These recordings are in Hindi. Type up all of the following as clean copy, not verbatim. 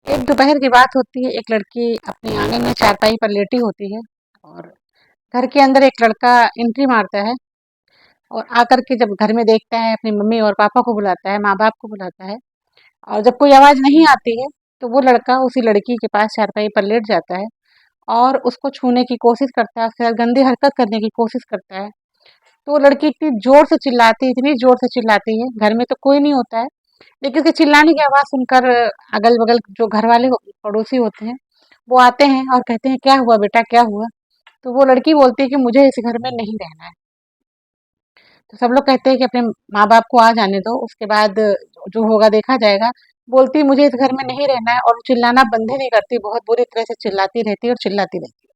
एक दोपहर की बात होती है। एक लड़की अपने आंगन में चारपाई पर लेटी होती है और घर के अंदर एक लड़का एंट्री मारता है और आकर के जब घर में देखता है अपनी मम्मी और पापा को बुलाता है, माँ बाप को बुलाता है और जब कोई आवाज़ नहीं आती है तो वो लड़का उसी लड़की के पास चारपाई पर लेट जाता है और उसको छूने की कोशिश करता है, उसके साथ गंदी हरकत करने की कोशिश करता है। तो वो लड़की इतनी ज़ोर से चिल्लाती है, इतनी ज़ोर से चिल्लाती है, घर में तो कोई नहीं होता है, लेकिन उसके चिल्लाने की आवाज़ सुनकर अगल-बगल जो घरवाले पड़ोसी होते हैं, वो आते हैं और कहते हैं, "क्या हुआ बेटा, क्या हुआ?" तो वो लड़की बोलती है कि मुझे इस घर में नहीं रहना है। तो सब लोग कहते हैं कि अपने माँ-बाप को आ जाने दो, उसके बाद जो होगा देखा जाएगा। बोलती है मुझे इस घर में नहीं रहना है और चिल्लाना बंद ही नहीं करती, बहुत बुरी तरह से चिल्लाती रहती है और चिल्लाती रहती है।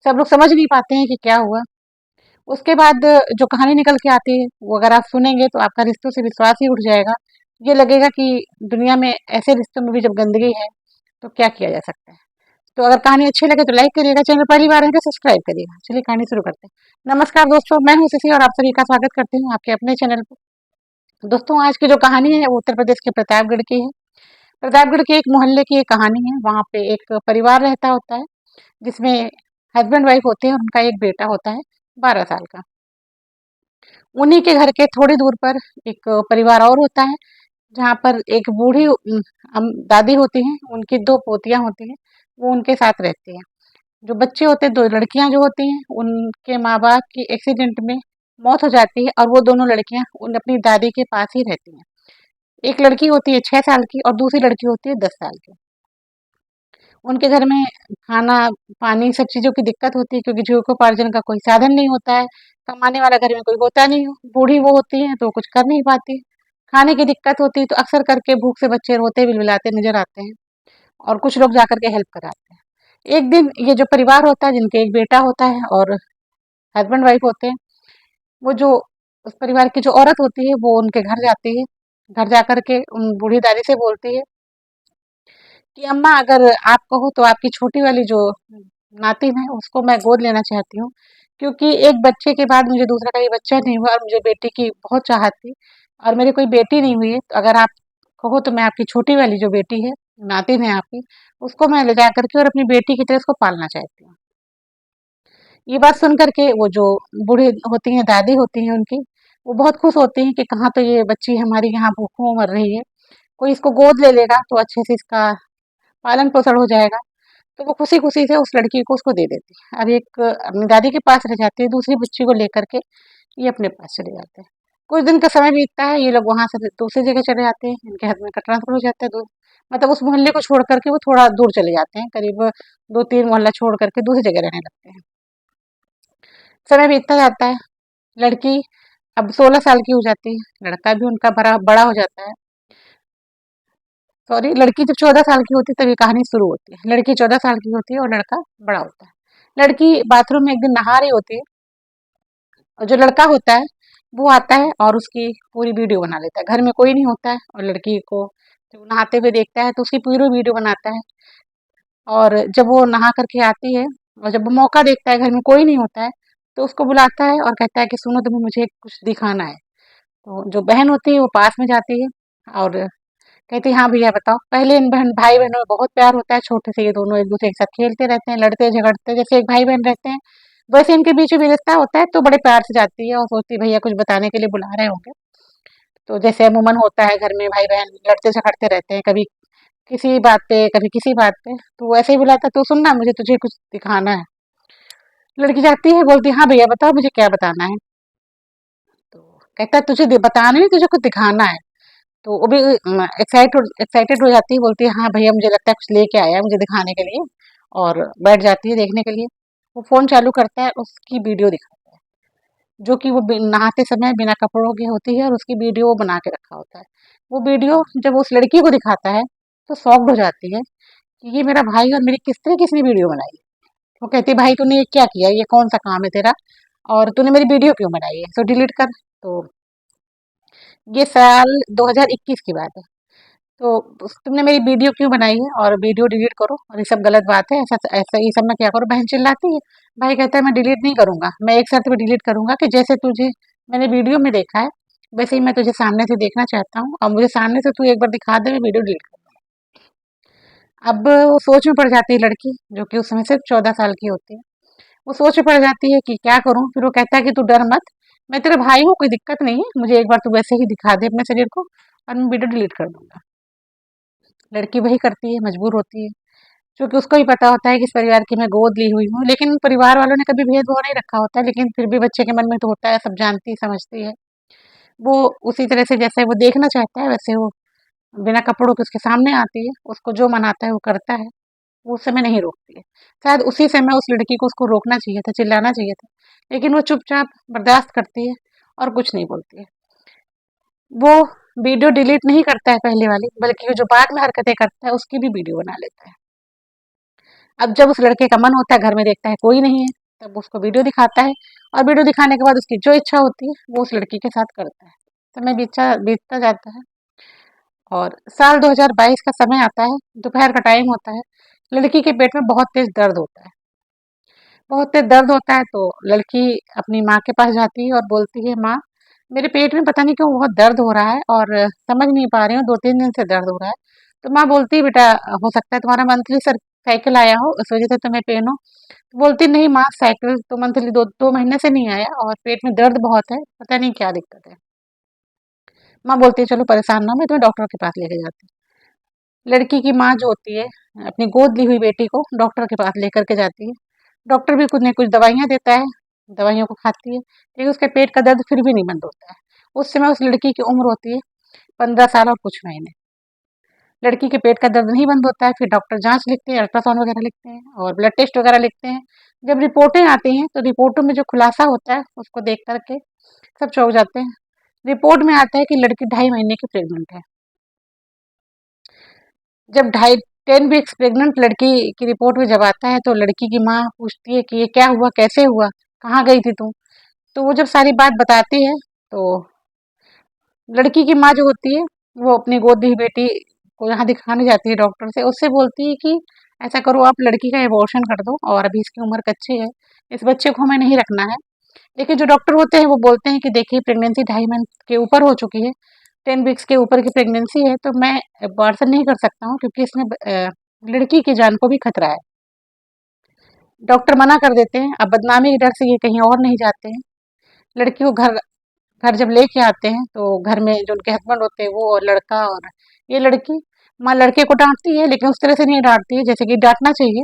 सब लोग समझ नहीं पाते हैं कि क्या हुआ। उसके बाद जो कहानी निकल के आती है, वो अगर आप सुनेंगे तो आपका रिश्तों से विश्वास ही उठ जाएगा। ये लगेगा कि दुनिया में ऐसे रिश्तों में भी जब गंदगी है, तो क्या किया जा सकता है। तो अगर कहानी अच्छी लगे तो लाइक करिएगा, चैनल पहली बार है तो सब्सक्राइब करिएगा। चलिए कहानी शुरू करते हैं। नमस्कार दोस्तों, मैं हूँ शशि और आप सभी का स्वागत करती हूँ आपके अपने चैनल पर। दोस्तों आज की जो कहानी है वो उत्तर प्रदेश के प्रतापगढ़ की है। प्रतापगढ़ के एक मोहल्ले की एक कहानी है। वहाँ पे एक परिवार रहता होता है जिसमें हस्बैंड वाइफ होते हैं और उनका एक बेटा होता है 12 साल का। उन्हीं के घर के थोड़ी दूर पर एक परिवार और होता है जहाँ पर एक बूढ़ी दादी होती हैं, उनकी 2 पोतियाँ होती हैं, वो उनके साथ रहती हैं। जो बच्चे होते हैं, 2 लड़कियाँ जो होती हैं, उनके माँ-बाप की एक्सीडेंट में मौत हो जाती है और वो दोनों लड़कियाँ उन अपनी दादी के पास ही रहती हैं। एक लड़की होती है 6 साल की और दूसरी लड़की होती है 10 साल की। उनके घर में खाना, पानी सब चीज़ों की दिक्कत होती है क्योंकि जीविकोपार्जन का कोई साधन नहीं होता है। कमाने वाला घर में कोई होता नहीं हो। बूढ़ी वो होती हैं तो वो कुछ कर नहीं पाती। खाने की दिक्कत होती है तो अक्सर करके भूख से बच्चे रोते बिलबिलाते नज़र आते हैं और कुछ लोग जाकर के हेल्प कराते हैं। एक दिन ये जो परिवार होता है जिनके एक बेटा होता है और हस्बैंड वाइफ होते हैं, वो जो उस परिवार की जो औरत होती है वो उनके घर जाती है। घर जाकर के उन बूढ़ी दादी से बोलती है कि अम्मा अगर आप कहो तो आपकी छोटी वाली जो नातिन है उसको मैं गोद लेना चाहती हूँ क्योंकि एक बच्चे के बाद मुझे दूसरा कभी बच्चा नहीं हुआ और मुझे बेटी की बहुत चाहत थी और मेरी कोई बेटी नहीं हुई है, तो अगर आप कहो तो मैं आपकी छोटी वाली जो बेटी है, नातिन है आपकी, उसको मैं ले जा करके और अपनी बेटी की तरह उसको पालना चाहती हूँ। ये बात सुन कर के वो जो बूढ़ी होती हैं, दादी होती हैं उनकी, वो बहुत खुश होती हैं कि कहाँ तो ये बच्ची हमारी यहाँ भूखों मर रही है, कोई इसको गोद ले लेगा तो अच्छे से इसका पालन-पोषण हो जाएगा। तो वो खुशी-खुशी से उस लड़की को उसको दे देती है। अब एक अपनी दादी के पास रह जाती है, दूसरी बच्ची को लेकर के ये अपने पास चले जाते हैं। कुछ दिन का समय बीतता है, ये लोग वहाँ से दूसरी जगह चले जाते हैं, इनके हस्बैंड का ट्रांसफर हो जाता है दूर, मतलब उस मोहल्ले को छोड़ कर के वो थोड़ा दूर चले जाते हैं, करीब 2-3 मोहल्ला छोड़ कर के दूसरी जगह रहने लगते हैं। समय बीतता जाता है, लड़की अब 16 साल की हो जाती है, लड़का भी उनका बड़ा बड़ा हो जाता है। सॉरी, लड़की जब 14 साल की होती है तब ये कहानी शुरू होती है। लड़की 14 साल की होती है और लड़का बड़ा होता है। लड़की बाथरूम में एक दिन नहा रही होती है और जो लड़का होता है वो आता है और उसकी पूरी वीडियो बना लेता है। घर में कोई नहीं होता है और लड़की को जब नहाते हुए देखता है तो उसकी पूरी वीडियो बनाता है और जब वो नहा करके आती है और जब वो मौका देखता है घर में कोई नहीं होता है तो उसको बुलाता है और कहता है कि सुनो तुम्हें मुझे कुछ दिखाना है। तो जो बहन होती है वो पास में जाती है और कहती है हाँ भैया बताओ। पहले इन बहन भाई बहनों में बहुत प्यार होता है, छोटे से ये दोनों एक दूसरे के साथ खेलते रहते हैं, लड़ते झगड़ते जैसे एक भाई बहन रहते हैं, वैसे इनके बीच में भी रिश्ता होता है। तो बड़े प्यार से जाती है और सोचती है भैया कुछ बताने के लिए बुला रहे होंगे। तो जैसे अमूमन होता है घर में भाई बहन लड़ते झगड़ते रहते हैं, कभी किसी बात पे कभी किसी बात पे, तो वैसे ही बुलाता है, तो सुनना मुझे तुझे कुछ दिखाना है। लड़की जाती है, बोलती है हाँ भैया बताओ मुझे क्या बताना है। तो कहता है तुझे बताना नहीं, तुझे कुछ दिखाना है। तो वो भी एक्साइटेड हो जाती है, बोलती है हाँ भैया मुझे लगता है कुछ लेके आया है मुझे दिखाने के लिए, और बैठ जाती है देखने के लिए। वो फ़ोन चालू करता है, उसकी वीडियो दिखाता है, जो कि वो नहाते समय बिना कपड़ों के होती है और उसकी वीडियो वो बना के रखा होता है। वो वीडियो जब उस लड़की को दिखाता है, तो शॉक्ड हो जाती है कि ये मेरा भाई और मेरी किस तरह की इसने वीडियो बनाई है। वो कहती है भाई तूने ये क्या किया? ये कौन सा काम है तेरा? और तूने मेरी वीडियो क्यों बनाई है? इसको डिलीट कर। तो ये साल 2021 की बात है। तो तुमने मेरी वीडियो क्यों बनाई है और वीडियो डिलीट करो और ये सब गलत बात है, ऐसा ऐसा ये सब मैं क्या करूँ? बहन चिल्लाती है। भाई कहता है मैं डिलीट नहीं करूँगा, मैं एक शर्त पे डिलीट करूँगा कि जैसे तुझे मैंने वीडियो में देखा है वैसे ही मैं तुझे सामने से देखना चाहता हूँ और मुझे सामने से तू एक बार दिखा दे, मैं वीडियो डिलीट कर दूँगा। अब वो सोच में पड़ जाती है लड़की, जो कि उस समय सिर्फ 14 साल की होती है। वो सोच में पड़ जाती है कि क्या करूं। फिर वो कहता है कि तू डर मत, मैं तेरा भाई हूँ, कोई दिक्कत नहीं है, मुझे एक बार तू वैसे ही दिखा दे अपने शरीर को और मैं वीडियो डिलीट कर दूंगा। लड़की वही करती है, मजबूर होती है, क्योंकि उसको भी पता होता है कि इस परिवार की मैं गोद ली हुई हूँ। लेकिन परिवार वालों ने कभी भेदभाव नहीं रखा होता है, लेकिन फिर भी बच्चे के मन में तो होता है, सब जानती समझती है। वो उसी तरह से जैसे वो देखना चाहता है वैसे वो बिना कपड़ों के उसके सामने आती है, उसको जो मनाता है वो करता है। वो उस समय नहीं रोकती है। शायद उसी समय उस लड़की को उसको रोकना चाहिए था, चिल्लाना चाहिए था, लेकिन वो चुपचाप बर्दाश्त करती है और कुछ नहीं बोलती है। वो वीडियो डिलीट नहीं करता है पहले वाली, बल्कि वो जो बाद में हरकतें करता है उसकी भी वीडियो बना लेता है। अब जब उस लड़के का मन होता है, घर में देखता है कोई नहीं है, तब उसको वीडियो दिखाता है और वीडियो दिखाने के बाद उसकी जो इच्छा होती है वो उस लड़की के साथ करता है। समय बीतता बीतता जाता है और साल 2022 का समय आता है, दोपहर का टाइम होता है। लड़की के पेट में बहुत तेज दर्द होता है। बहुत तेज दर्द होता है तो लड़की अपनी माँ के पास जाती है और बोलती है, माँ मेरे पेट में पता नहीं क्यों बहुत दर्द हो रहा है और समझ नहीं पा रही हूँ, 2-3 दिन से दर्द हो रहा है। तो माँ बोलती है, बेटा हो सकता है तुम्हारा मंथली सर साइकिल आया हो, उस वजह से तुम्हें पेन हो। तो बोलती, नहीं माँ, साइकिल तो मंथली 2 महीने से नहीं आया और पेट में दर्द बहुत है, पता नहीं क्या दिक्कत है। माँ बोलती है, चलो परेशान ना हो, मैं तुम्हें डॉक्टर के पास लेके जाती हूँ। लड़की की माँ जो होती है अपनी गोद ली हुई बेटी को डॉक्टर के पास लेकर के जाती है। डॉक्टर भी कुछ न कुछ दवाइयाँ देता है, दवाइयों को खाती है, लेकिन उसके पेट का दर्द फिर भी नहीं बंद होता है। उस समय उस लड़की की उम्र होती है 15 साल और कुछ महीने। लड़की के पेट का दर्द नहीं बंद होता है, फिर डॉक्टर जाँच लिखते हैं, अल्ट्रासाउंड वगैरह लिखते हैं और ब्लड टेस्ट वगैरह लिखते हैं। जब रिपोर्टें आती हैं, तो रिपोर्टों में जो खुलासा होता है, उसको देख कर के सब चौंक जाते हैं। रिपोर्ट में आता है कि लड़की 2.5 महीने की प्रेग्नेंट है। जब ढाई 10 वीक्स प्रेग्नेंट लड़की की रिपोर्ट में जब आता है, तो लड़की की माँ पूछती है कि ये क्या हुआ, कैसे हुआ, कहाँ गई थी तू? तो वो जब सारी बात बताती है, तो लड़की की माँ जो होती है, वो अपनी गोद ली बेटी को यहाँ दिखाने जाती है डॉक्टर से। उससे बोलती है कि ऐसा करो, आप लड़की का एबॉर्शन कर दो और अभी इसकी उम्र कच्ची है, इस बच्चे को हमें नहीं रखना है। लेकिन जो डॉक्टर होते हैं वो बोलते हैं कि देखिए प्रेगनेंसी 2.5 मंथ के ऊपर हो चुकी है, 10 वीक्स के ऊपर की प्रेगनेंसी है, तो मैं अबॉर्शन नहीं कर सकता हूँ, क्योंकि इसमें लड़की की जान को भी खतरा है। डॉक्टर मना कर देते हैं। अब बदनामी के डर से ये कहीं और नहीं जाते हैं। लड़की को घर घर जब लेके आते हैं, तो घर में जो उनके हस्बैंड होते हैं वो और लड़का और ये लड़की, माँ लड़के को डांटती है, लेकिन उस तरह से नहीं डांटती है जैसे कि डांटना चाहिए।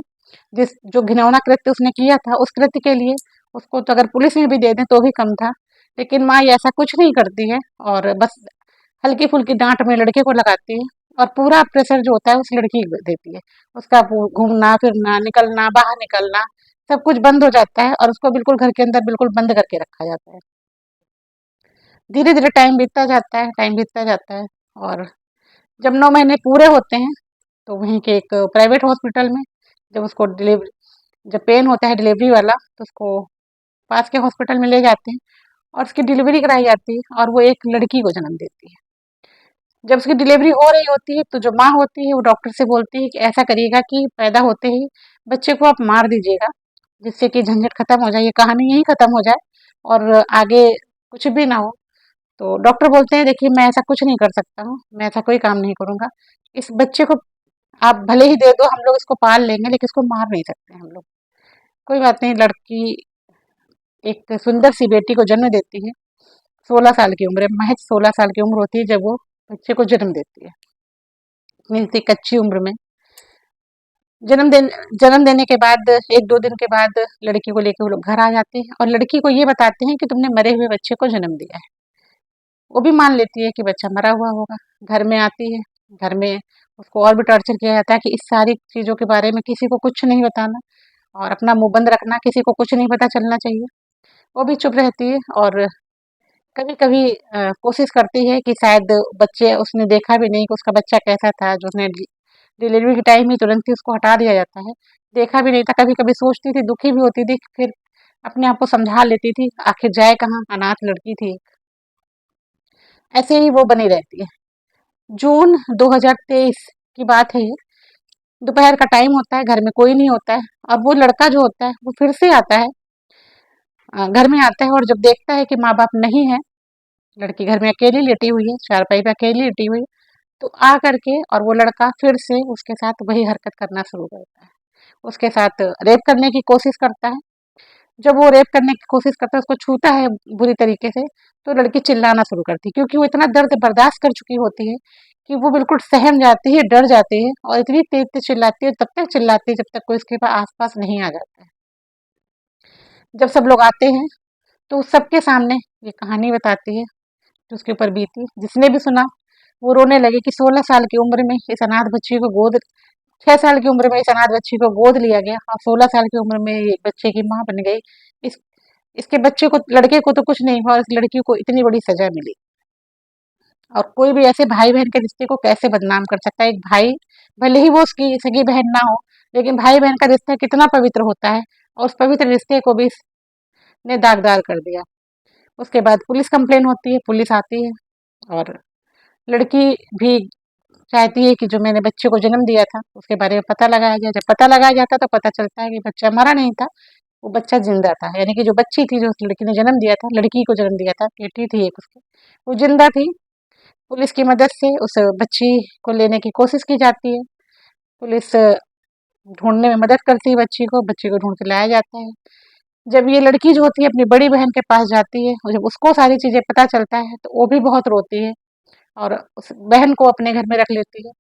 जिस जो घिनौना कृत्य उसने किया था, उस कृत्य के लिए उसको तो अगर पुलिस में भी दे दें तो भी कम था। लेकिन माँ ये ऐसा कुछ नहीं करती है और बस हल्की फुल्की डांट में लड़के को लगाती है और पूरा प्रेशर जो होता है उस लड़की को देती है। उसका घूमना फिरना, निकलना, बाहर निकलना, सब कुछ बंद हो जाता है और उसको बिल्कुल घर के अंदर बिल्कुल बंद करके रखा जाता है। धीरे धीरे टाइम बीतता जाता है, टाइम बीतता जाता है और जब 9 महीने पूरे होते हैं, तो वहीं के एक प्राइवेट हॉस्पिटल में जब उसको डिलीवरी जब पेन होता है डिलीवरी वाला, तो उसको पास के हॉस्पिटल में ले जाते हैं और उसकी डिलीवरी कराई जाती है और वो एक लड़की को जन्म देती है। जब उसकी डिलीवरी हो रही होती है, तो जो माँ होती है वो डॉक्टर से बोलती है कि ऐसा करिएगा कि पैदा होते ही बच्चे को आप मार दीजिएगा, जिससे कि झंझट खत्म हो जाए, ये कहानी यहीं खत्म हो जाए और आगे कुछ भी ना हो। तो डॉक्टर बोलते हैं, देखिए मैं ऐसा कुछ नहीं कर सकता हूँ, मैं ऐसा कोई काम नहीं करूँगा। इस बच्चे को आप भले ही दे दो, हम लोग इसको पाल लेंगे, लेकिन इसको मार नहीं सकते हम लोग। कोई बात नहीं, लड़की एक सुंदर सी बेटी को जन्म देती है। 16 साल की उम्र है, महज 16 साल की उम्र होती है जब वो बच्चे को जन्म देती है, इतनी सी कच्ची उम्र में। जन्म दे जन्म देने के बाद 1-2 दिन के बाद लड़की को लेके वो लोग घर आ जाते हैं और लड़की को ये बताते हैं कि तुमने मरे हुए बच्चे को जन्म दिया है। वो भी मान लेती है कि बच्चा मरा हुआ होगा। घर में आती है, घर में उसको और भी टॉर्चर किया जाता है कि इस सारी चीज़ों के बारे में किसी को कुछ नहीं बताना और अपना मुँह बंद रखना, किसी को कुछ नहीं पता चलना चाहिए। वो भी चुप रहती है और कभी-कभी कोशिश करती है कि शायद बच्चे उसने देखा भी नहीं कि उसका बच्चा कैसा था, जो उसने डिलीवरी के टाइम ही तुरंत ही उसको हटा दिया जाता है। देखा भी नहीं था, कभी-कभी सोचती थी, दुखी भी होती थी, फिर अपने आप को समझा लेती थी, आखिर जाए कहाँ, अनाथ लड़की थी। ऐसे ही वो बनी रहती है। जून 2023 की बात है ये। दोपहर का टाइम होता है, घर में कोई नहीं होता है और वो लड़का जो होता है वो फिर से आता है, घर में आता है और जब देखता है कि माँ-बाप नहीं है, लड़की घर में अकेली लेटी हुई है, चारपाई पे अकेली लेटी हुई है, तो आ करके और वो लड़का फिर से उसके साथ वही हरकत करना शुरू करता है। उसके साथ रेप करने की कोशिश करता है। जब वो रेप करने की कोशिश करता है, उसको छूता है बुरी तरीके से, तो लड़की चिल्लाना शुरू करती है क्योंकि वो इतना दर्द बर्दाश्त कर चुकी होती है कि वो बिल्कुल सहम जाती है, डर जाती है और इतनी तेज-तेज चिल्लाती है, तब तक चिल्लाती है जब तक कोई उसके आस-पास नहीं आ जाता है। जब सब लोग आते हैं, तो सबके सामने ये कहानी बताती है जो उसके ऊपर बीती। जिसने भी सुना, वो रोने लगे कि 16 साल की उम्र में इस अनाथ बच्ची को गोद 6 साल की उम्र में इस अनाथ बच्ची को गोद लिया गया और 16 साल की उम्र में ये बच्चे की माँ बन गई। इस इसके बच्चे को लड़के को तो कुछ नहीं हुआ और इस लड़की को इतनी बड़ी सज़ा मिली। और कोई भी ऐसे भाई-बहन के रिश्ते को कैसे बदनाम कर सकता है? एक भाई भले ही वो उसकी सगी बहन ना हो, लेकिन भाई-बहन का रिश्ता कितना पवित्र होता है और उस पवित्र रिश्ते को भी इसने दागदार कर दिया। उसके बाद पुलिस कंप्लेन होती है, पुलिस आती है और लड़की भी चाहती है कि जो मैंने बच्चे को जन्म दिया था, उसके बारे में पता लगाया जाए। जब पता लगाया जाता है तो पता चलता है कि बच्चा मरा नहीं था, वो बच्चा ज़िंदा था। यानी कि जो बच्ची थी, जो उस लड़की ने जन्म दिया था, लड़की को जन्म दिया था, बेटी थी एक उसकी, वो ज़िंदा थी। पुलिस की मदद से उस बच्ची को लेने की कोशिश की जाती है। पुलिस ढूँढने में मदद करती है बच्ची को ढूँढ के लाया जाता है। जब ये लड़की जो होती है अपनी बड़ी बहन के पास जाती है और जब उसको सारी चीज़ें पता चलता है, तो वो भी बहुत रोती है और उस बहन को अपने घर में रख लेती है।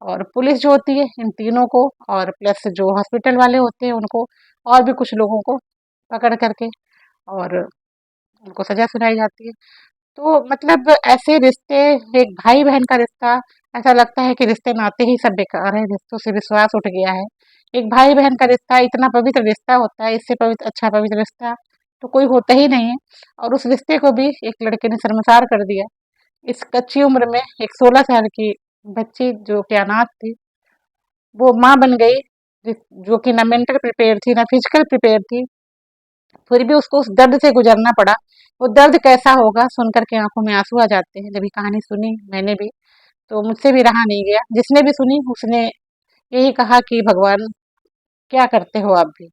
और पुलिस जो होती है इन तीनों को और प्लस जो हॉस्पिटल वाले होते हैं उनको और भी कुछ लोगों को पकड़ करके और उनको सज़ा सुनाई जाती है। तो मतलब ऐसे रिश्ते, एक भाई-बहन का रिश्ता, ऐसा लगता है कि रिश्ते-नाते ही सब बेकार हैं, रिश्तों से विश्वास उठ गया है। एक भाई-बहन का रिश्ता इतना पवित्र रिश्ता होता है, इससे अच्छा पवित्र रिश्ता तो कोई होता ही नहीं है और उस रिश्ते को भी एक लड़के ने शर्मसार कर दिया। इस कच्ची उम्र में एक 16 साल की बच्ची जो कि अनाथ थी, वो माँ बन गई, जो कि ना मेंटल प्रिपेयर थी, ना फिजिकल प्रिपेयर थी। फिर भी उसको उस दर्द से गुजरना पड़ा। वो दर्द कैसा होगा सुन कर के आँखों में आँसू आ जाते हैं। जब ये कहानी सुनी मैंने भी, तो मुझसे भी रहा नहीं गया। जिसने भी सुनी उसने यही कहा कि भगवान क्या करते हो आप भी?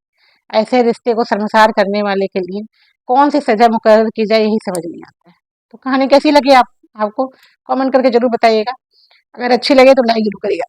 ऐसे रिश्ते को शर्मसार करने वाले के लिए कौन-सी सज़ा मुकर्रर की जाए यही समझ नहीं आता है। तो कहानी कैसी लगी आपको? कमेंट करके ज़रूर बताइएगा। अगर अच्छी लगे तो लाइक ज़रूर करिएगा।